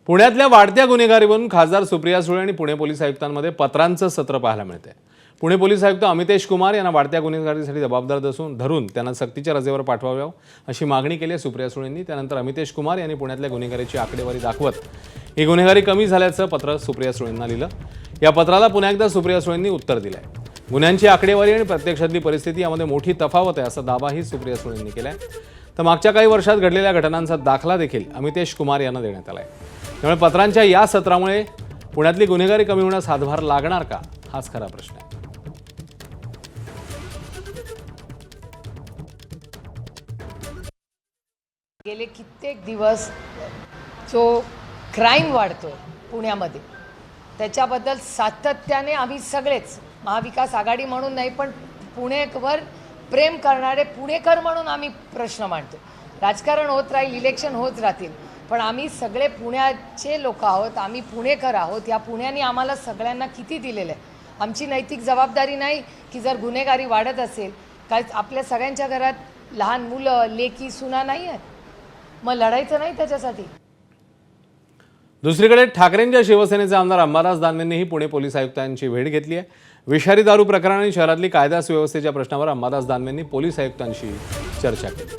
पुण्यातल्या वाढत्या गुन्हेगारीवरून खासदार सुप्रिया सुळे आणि पुणे पोलीस आयुक्तांमध्ये पत्रांचं सत्र पाहायला मिळते। पुणे पोलीस आयुक्त अमितेश कुमार यांना वाढत्या गुन्हेगारीसाठी जबाबदार धरून त्यांना सक्तीच्या रजेवर पाठवावं अशी मागणी केली सुप्रिया सुळेंनी। त्यानंतर अमितेश कुमार यांनी पुण्यातल्या गुन्हेगारीची आकडेवारी दाखवत ही गुन्हेगारी कमी झाल्याचं पत्र सुप्रिया सुळेंना लिहिलं। या पत्राला पुन्हा एकदा सुप्रिया सुळेंनी उत्तर दिलंय। गुन्ह्यांची आकडेवारी आणि प्रत्यक्षातली परिस्थिती यामध्ये मोठी तफावत आहे असा दावाही सुप्रिया सुळेंनी केलाय। तर मागच्या काही वर्षात घडलेल्या घटनांचा दाखला देखील अमितेश कुमार यांना देण्यात आलाय। त्यामुळे पत्रांच्या या सत्रामुळे पुण्यातली गुन्हेगारी कमी होण्यास हातभार लागणार का हाच खरा प्रश्न आहे। गेले कित्येक दिवस जो क्राईम वाढतोय पुण्यामध्ये त्याच्याबद्दल सातत्याने आम्ही सगळेच महाविकास आघाडी म्हणून नाही पण पुणेवर प्रेम करणारे पुणेकर म्हणून आम्ही प्रश्न मांडतो। राजकारण होत राहील, इलेक्शन होत राहतील, पण आम्ही सगळे पुण्याचे लोक आहोत, आम्ही पुणेकर आहोत। या पुण्याने आम्हाला सगळ्यांना किती दिलेलं आहे। आमची नैतिक जबाबदारी नाही की जर गुन्हेगारी वाढत असेल काय आपल्या सगळ्यांच्या घरात लहान मुलं लेकी सुना नाही आहेत, मग लढायचं नाही त्याच्यासाठी। दुसरीकडे ठाकरेंच्या शिवसेनेचे आमदार अंबादास दानवेंनीही पुणे पोलीस आयुक्तांची भेट घेतली आहे। विषारी दारू प्रकरणाने शहरातली कायदा सुव्यवस्थेच्या प्रश्नावर अंबादास दानवेंनी पोलीस आयुक्तांशी चर्चा केली।